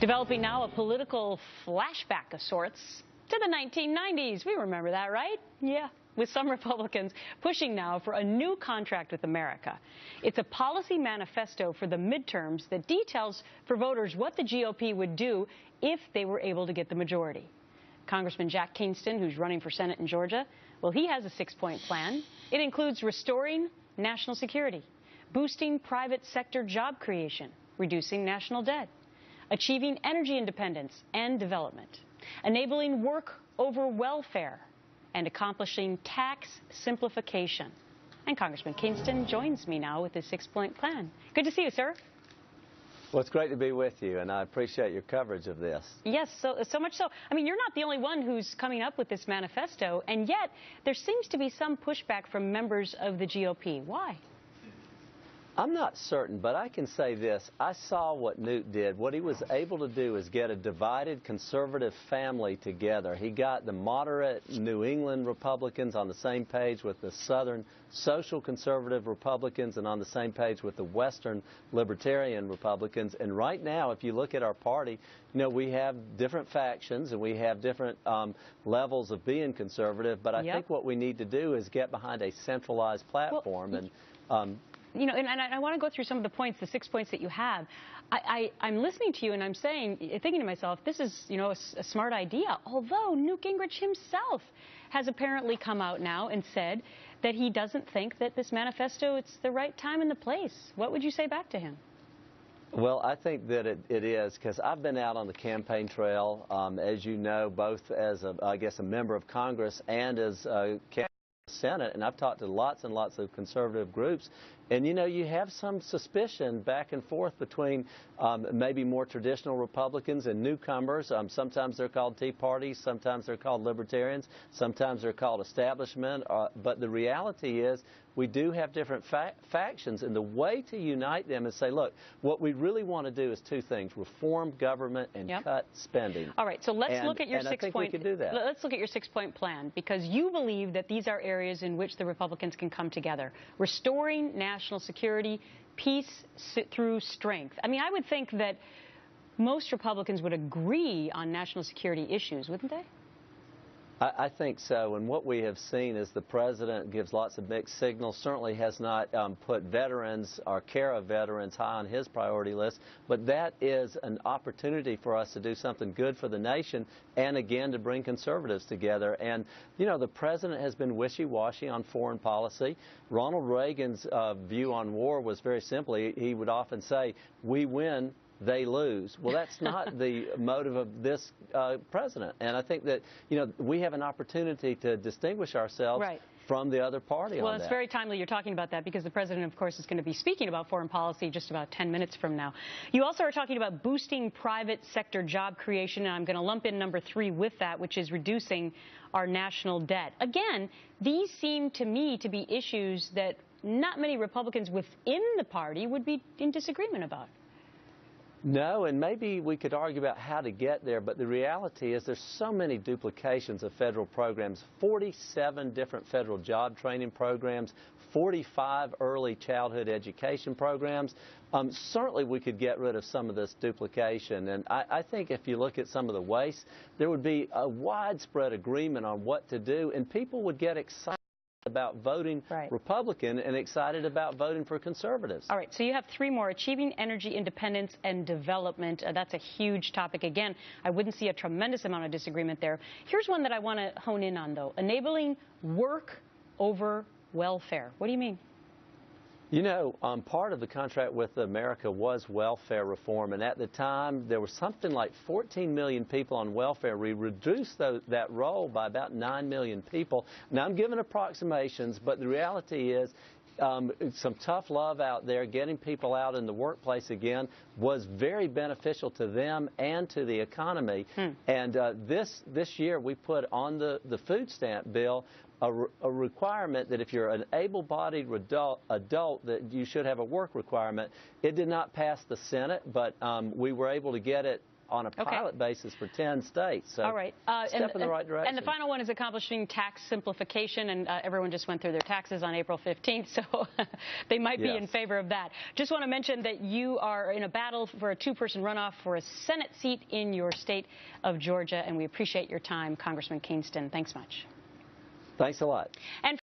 Developing now a political flashback of sorts to the 1990s. We remember that, right? Yeah. With some Republicans pushing now for a new contract with America. It's a policy manifesto for the midterms that details for voters what the GOP would do if they were able to get the majority. Congressman Jack Kingston, who's running for Senate in Georgia, well, he has a 6-point plan. It includes restoring national security, boosting private sector job creation, reducing national debt, achieving energy independence and development, enabling work over welfare, and accomplishing tax simplification. And Congressman Kingston joins me now with his 6-point plan. Good to see you, sir. Well, it's great to be with you, and I appreciate your coverage of this. Yes, so much so. I mean, you're not the only one who's coming up with this manifesto, and yet there seems to be some pushback from members of the GOP. Why? I'm not certain, but I can say this. I saw what Newt did. What he was able to do is get a divided conservative family together. He got the moderate New England Republicans on the same page with the southern social conservative Republicans and on the same page with the western libertarian Republicans. And right now, if you look at our party, you know, we have different factions and we have different levels of being conservative, but I think what we need to do is get behind a centralized platform. You know, and I want to go through some of the points, the 6 points that you have. I'm listening to you and I'm thinking to myself, this is, you know, a smart idea. Although Newt Gingrich himself has apparently come out now and said that he doesn't think that this manifesto, it's the right time and the place. What would you say back to him? Well, I think that it is, because I've been out on the campaign trail, as you know, both as, a member of Congress and as a Senate, and I've talked to lots and lots of conservative groups, and you know, you have some suspicion back and forth between maybe more traditional Republicans and newcomers. Sometimes they're called Tea Party, sometimes they're called Libertarians, sometimes they're called establishment, but the reality is we do have different factions, and the way to unite them is say, look, what we really want to do is two things: reform government and cut spending. All right, so let's look at your 6-point. We can do that. Let's look at your 6-point plan, because you believe that these are areas in which the Republicans can come together: restoring national security, peace through strength. I mean, I would think that most Republicans would agree on national security issues, wouldn't they? I think so, and what we have seen is the president gives lots of mixed signals, certainly has not put veterans or care of veterans high on his priority list, but that is an opportunity for us to do something good for the nation and, again, to bring conservatives together. And, you know, the president has been wishy-washy on foreign policy. Ronald Reagan's view on war was very simply, he would often say, we win, they lose. Well, that's not the motive of this president. And I think that, you know, we have an opportunity to distinguish ourselves from the other party on that. Well, it's very timely you're talking about that, because the president, of course, is going to be speaking about foreign policy just about 10 minutes from now. You also are talking about boosting private sector job creation, and I'm going to lump in number 3 with that, which is reducing our national debt. Again, these seem to me to be issues that not many Republicans within the party would be in disagreement about. No, and maybe we could argue about how to get there, but the reality is there's so many duplications of federal programs, 47 different federal job training programs, 45 early childhood education programs. Certainly we could get rid of some of this duplication, and I think if you look at some of the waste, there would be a widespread agreement on what to do, and people would get excited about voting Republican and excited about voting for conservatives. All right, so you have 3 more: achieving energy independence and development. That's a huge topic. Again, I wouldn't see a tremendous amount of disagreement there. Here's one that I want to hone in on, though: enabling work over welfare. What do you mean? You know, part of the contract with America was welfare reform, and at the time there was something like 14 million people on welfare. We reduced that roll by about 9 million people. Now, I'm giving approximations, but the reality is some tough love out there, getting people out in the workplace again, was very beneficial to them and to the economy. And this year we put on the food stamp bill a requirement that if you're an able-bodied adult that you should have a work requirement. It did not pass the Senate, but we were able to get it on a pilot basis for 10 states. So all right. step in the right direction. And the final one is accomplishing tax simplification, and everyone just went through their taxes on April 15th, so they might be in favor of that. Just want to mention that you are in a battle for a two-person runoff for a Senate seat in your state of Georgia, and we appreciate your time, Congressman Kingston. Thanks much. Thanks a lot. And